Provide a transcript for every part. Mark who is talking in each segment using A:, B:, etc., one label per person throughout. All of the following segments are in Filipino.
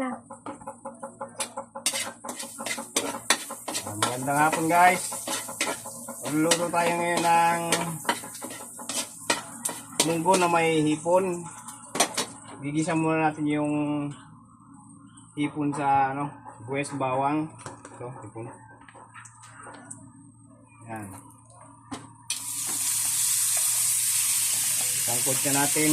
A: na.
B: Magandang hapon guys. Magluluto tayo ngayon ng munggo na may hipon. Gigisa muna natin yung hipon sa buwes bawang. Ito, hipon. Yan. Sangkot na natin.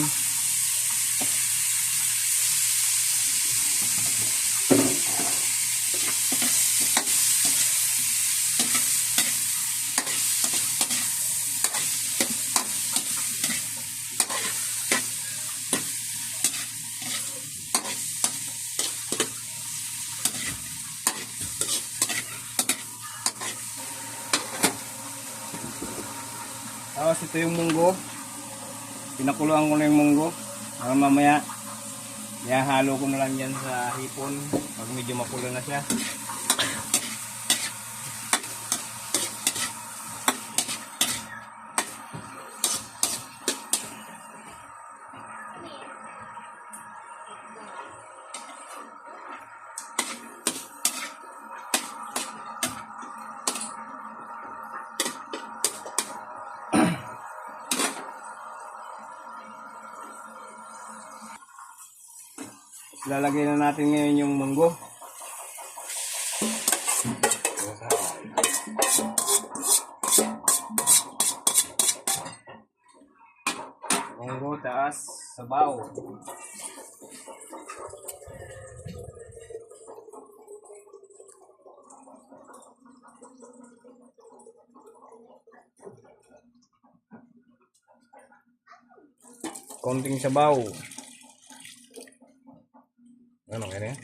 B: Tapos ito yung munggo. Pinakuluan ko na yung munggo. Para mamaya ihahalo ko na lang yan sa hipon pag medyo mapulo na siya. Lalagay na natin ngayon yung munggo. Munggo taas sabaw. Konting sabaw. Ano kaya?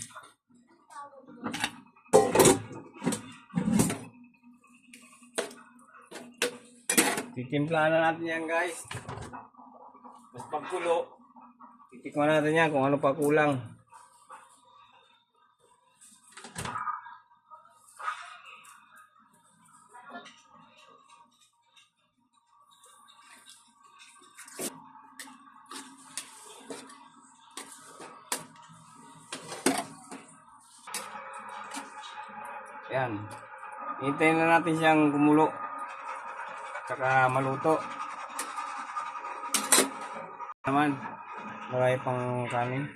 B: Titimplahan na natin yan guys. Mas pagkulo, titikman natin yan kung ano pa kulang. Yan. Hintayin na natin siyang kumulo. Tsaka maluto. Naman. Marami pang kanin.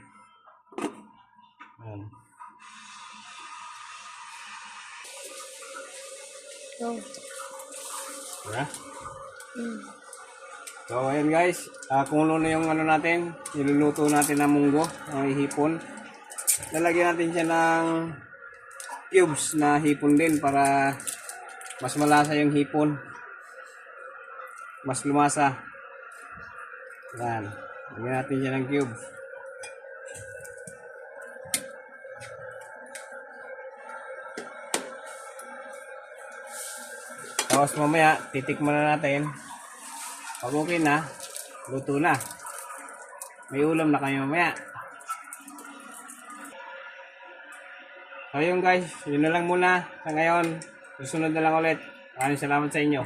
B: Yan. Diba? So ayan guys. Kumulo na yung natin. Niluluto natin na munggo. Ang hipon. Lalagyan natin siya ng cubes na hipon din para mas malasa yung hipon, mas lumasa. Yan, lagyan natin siya ng cubes. Tapos mamaya titikman na natin. Pag okay na, luto na, may ulam na kayo mamaya. So yun guys, yun na lang muna sa ngayon. Susunod na lang ulit. Maraming salamat sa inyo.